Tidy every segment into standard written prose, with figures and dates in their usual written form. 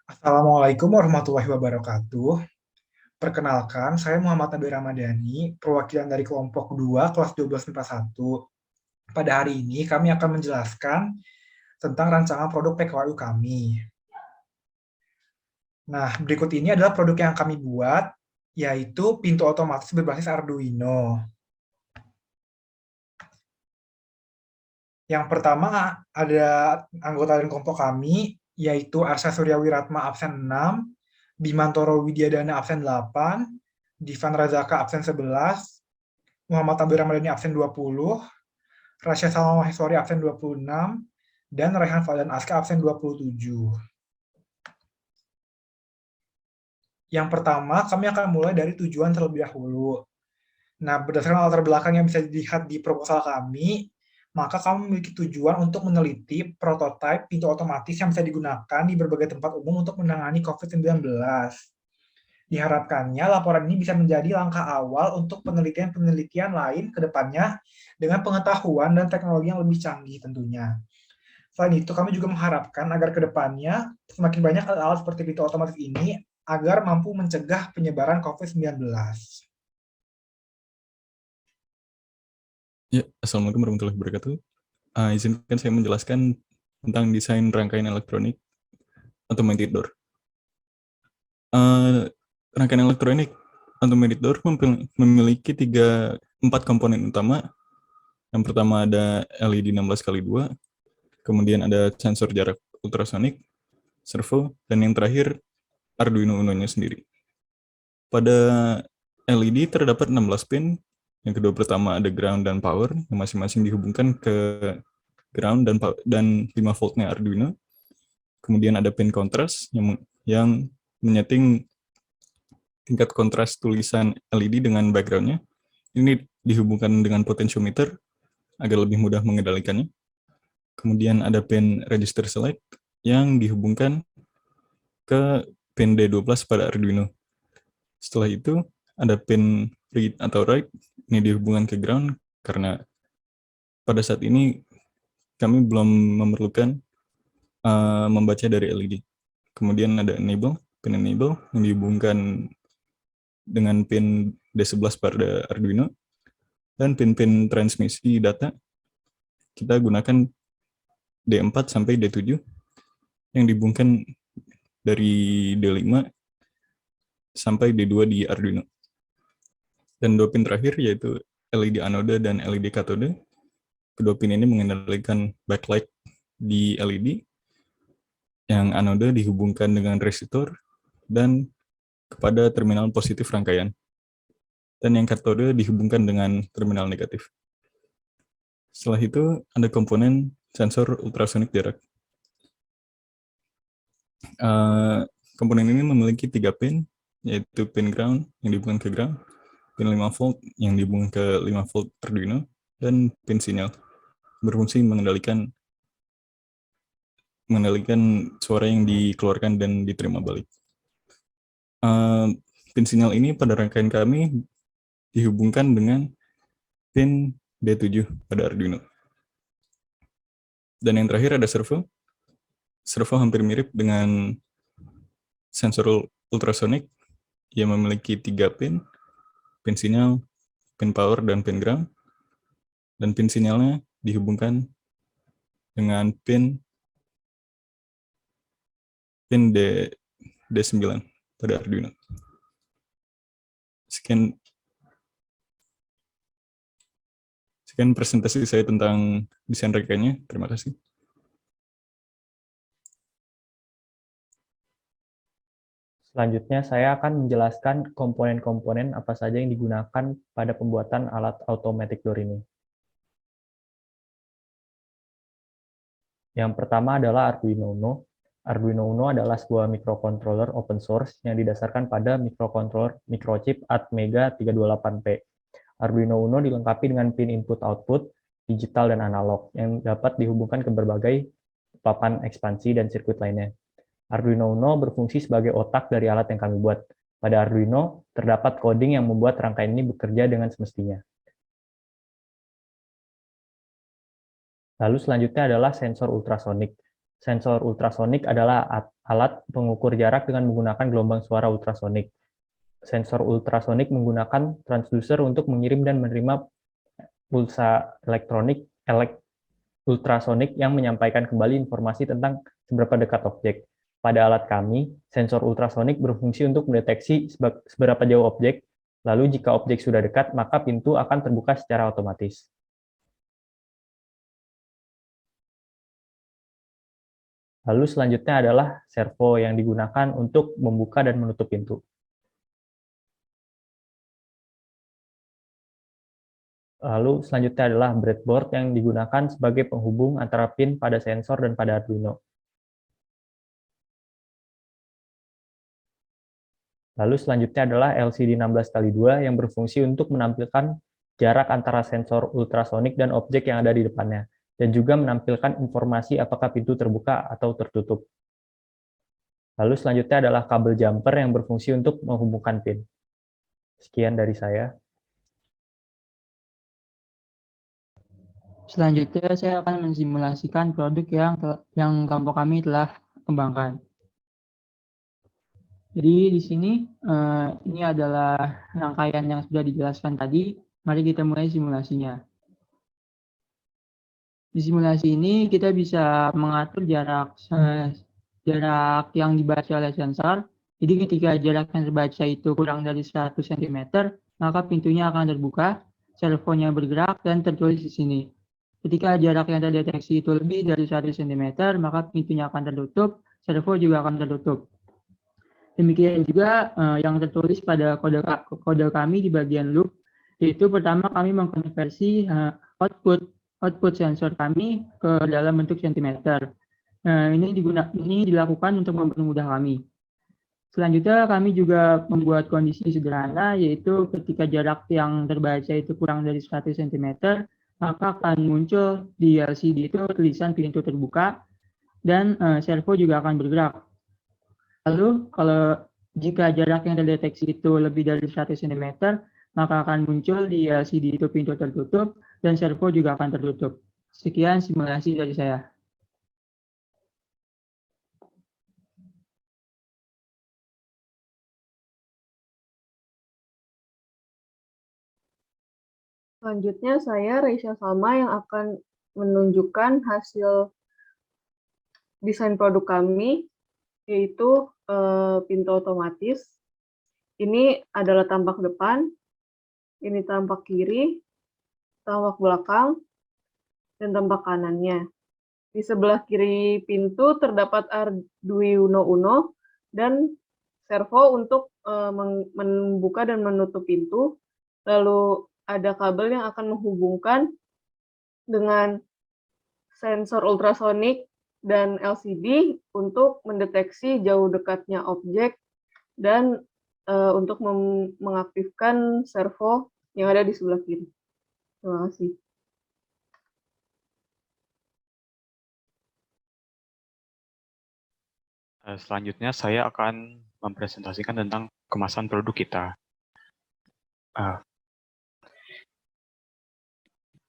Assalamualaikum warahmatullahi wabarakatuh. Perkenalkan, saya Muhammad Nabi Ramadhani, perwakilan dari kelompok 2 kelas 12 satu. Pada hari ini kami akan menjelaskan tentang rancangan produk PKWU kami. Nah, berikut ini adalah produk yang kami buat, yaitu pintu otomatis berbasis Arduino. Yang pertama ada anggota dan kelompok kami, yaitu Arsya Surya Wiratma absen 6, Bimantoro Widyadana absen 8, Divan Razaka absen 11, Muhammad Abdul Ramadhani absen 20, Rasya Salma Maheswari absen 26, dan Rehan Fadlan Aska absen 27. Yang pertama, kami akan mulai dari tujuan terlebih dahulu. Nah, berdasarkan latar belakang yang bisa dilihat di proposal kami, maka kami memiliki tujuan untuk meneliti prototipe pintu otomatis yang bisa digunakan di berbagai tempat umum untuk menangani COVID-19. Diharapkannya laporan ini bisa menjadi langkah awal untuk penelitian-penelitian lain ke depannya dengan pengetahuan dan teknologi yang lebih canggih tentunya. Selain itu, kami juga mengharapkan agar ke depannya semakin banyak alat-alat seperti pintu otomatis ini agar mampu mencegah penyebaran COVID-19. Ya, Assalamualaikum warahmatullahi wabarakatuh. Izinkan saya menjelaskan tentang desain rangkaian elektronik automated door. Rangkaian elektronik automated door memiliki empat komponen utama. Yang pertama ada LED 16x2, kemudian ada sensor jarak ultrasonik, servo, dan yang terakhir Arduino Uno-nya sendiri. Pada LED terdapat 16 pin. Yang kedua pertama ada ground dan power, yang masing-masing dihubungkan ke ground dan 5 voltnya Arduino. Kemudian ada pin kontras yang menyeting tingkat kontras tulisan LED dengan backgroundnya. Ini dihubungkan dengan potentiometer agar lebih mudah mengendalikannya. Kemudian ada pin register select yang dihubungkan ke pin D12 pada Arduino. Setelah itu ada pin read atau write, ini dihubungkan ke ground karena pada saat ini kami belum memerlukan membaca dari LED. Kemudian ada pin enable yang dihubungkan dengan pin D11 pada Arduino, dan pin-pin transmisi data kita gunakan D4 sampai D7 yang dihubungkan dari D5 sampai D2 di Arduino. Dan dua pin terakhir yaitu LED anode dan LED katode. Kedua pin ini mengendalikan backlight di LED. Yang anode dihubungkan dengan resistor dan kepada terminal positif rangkaian. Dan yang katode dihubungkan dengan terminal negatif. Setelah itu ada komponen sensor ultrasonik jarak. Komponen ini memiliki 3 pin, yaitu pin ground yang dihubungkan ke ground, pin 5 volt yang dihubungkan ke 5 volt Arduino, dan pin sinyal berfungsi mengendalikan suara yang dikeluarkan dan diterima balik. Pin sinyal ini pada rangkaian kami dihubungkan dengan pin D7 pada Arduino. Dan yang terakhir ada servo. Servo hampir mirip dengan sensor ultrasonik yang memiliki 3 pin sinyal, pin power, dan pin ground. Dan pin sinyalnya dihubungkan dengan pin D9 pada Arduino. Sekian presentasi saya tentang desain rangkaiannya. Terima kasih. Selanjutnya, saya akan menjelaskan komponen-komponen apa saja yang digunakan pada pembuatan alat automatic door ini. Yang pertama adalah Arduino Uno. Arduino Uno adalah sebuah microcontroller open source yang didasarkan pada microcontroller microchip Atmega 328P. Arduino Uno dilengkapi dengan pin input-output, digital dan analog, yang dapat dihubungkan ke berbagai papan ekspansi dan sirkuit lainnya. Arduino Uno berfungsi sebagai otak dari alat yang kami buat. Pada Arduino, terdapat coding yang membuat rangkaian ini bekerja dengan semestinya. Lalu selanjutnya adalah sensor ultrasonik. Sensor ultrasonik adalah alat pengukur jarak dengan menggunakan gelombang suara ultrasonik. Sensor ultrasonik menggunakan transducer untuk mengirim dan menerima pulsa elektronik ultrasonik yang menyampaikan kembali informasi tentang seberapa dekat objek. Pada alat kami, sensor ultrasonik berfungsi untuk mendeteksi seberapa jauh objek, lalu jika objek sudah dekat, maka pintu akan terbuka secara otomatis. Lalu selanjutnya adalah servo yang digunakan untuk membuka dan menutup pintu. Lalu selanjutnya adalah breadboard yang digunakan sebagai penghubung antara pin pada sensor dan pada Arduino. Lalu selanjutnya adalah LCD 16x2 yang berfungsi untuk menampilkan jarak antara sensor ultrasonik dan objek yang ada di depannya, dan juga menampilkan informasi apakah pintu terbuka atau tertutup. Lalu selanjutnya adalah kabel jumper yang berfungsi untuk menghubungkan pin. Sekian dari saya. Selanjutnya saya akan mensimulasikan produk yang kelompok kami telah kembangkan. Jadi di sini ini adalah rangkaian yang sudah dijelaskan tadi. Mari kita mulai simulasinya. Di simulasi ini kita bisa mengatur jarak yang dibaca oleh sensor. Jadi ketika jarak yang terbaca itu kurang dari 100 cm, maka pintunya akan terbuka, servonya bergerak dan tertulis di sini. Ketika jarak yang terdeteksi itu lebih dari 100 cm, maka pintunya akan tertutup, servo juga akan tertutup. Demikian juga yang tertulis pada kode kami di bagian loop, yaitu pertama kami mengkonversi output sensor kami ke dalam bentuk sentimeter. Ini dilakukan untuk mempermudah kami. Selanjutnya kami juga membuat kondisi sederhana, yaitu ketika jarak yang terbaca itu kurang dari 100 cm, maka akan muncul di LCD itu tulisan pintu terbuka, dan servo juga akan bergerak. Lalu, jika jarak yang terdeteksi itu lebih dari 100 cm, maka akan muncul di LCD itu pintu tertutup, dan servo juga akan tertutup. Sekian simulasi dari saya. Selanjutnya saya Reisha Salma yang akan menunjukkan hasil desain produk kami, yaitu pintu otomatis. Ini adalah tampak depan, ini tampak kiri, tampak belakang, dan tampak kanannya. Di sebelah kiri pintu terdapat Arduino Uno dan servo untuk membuka dan menutup pintu. Lalu ada kabel yang akan menghubungkan dengan sensor ultrasonik dan LCD untuk mendeteksi jauh dekatnya objek dan untuk mengaktifkan servo yang ada di sebelah kiri. Terima kasih. Selanjutnya saya akan mempresentasikan tentang kemasan produk kita.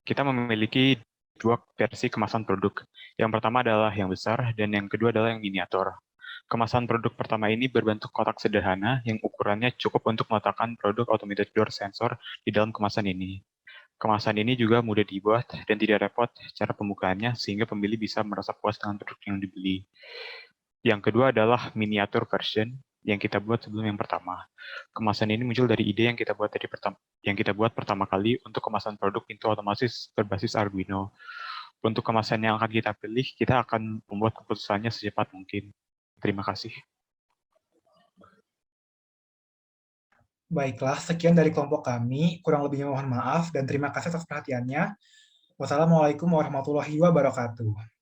Kita memiliki dua versi kemasan produk. Yang pertama adalah yang besar dan yang kedua adalah yang miniatur. Kemasan produk pertama ini berbentuk kotak sederhana yang ukurannya cukup untuk meletakkan produk automated door sensor di dalam kemasan ini. Kemasan ini juga mudah dibuat dan tidak repot cara pembukaannya sehingga pembeli bisa merasa puas dengan produk yang dibeli. Yang kedua adalah miniatur version yang kita buat sebelum yang pertama. Kemasan ini muncul dari ide yang kita buat pertama kali untuk kemasan produk pintu otomatis berbasis Arduino. Untuk kemasan yang akan kita pilih, kita akan membuat keputusannya secepat mungkin. Terima kasih. Baiklah, sekian dari kelompok kami. Kurang lebihnya mohon maaf dan terima kasih atas perhatiannya. Wassalamualaikum warahmatullahi wabarakatuh.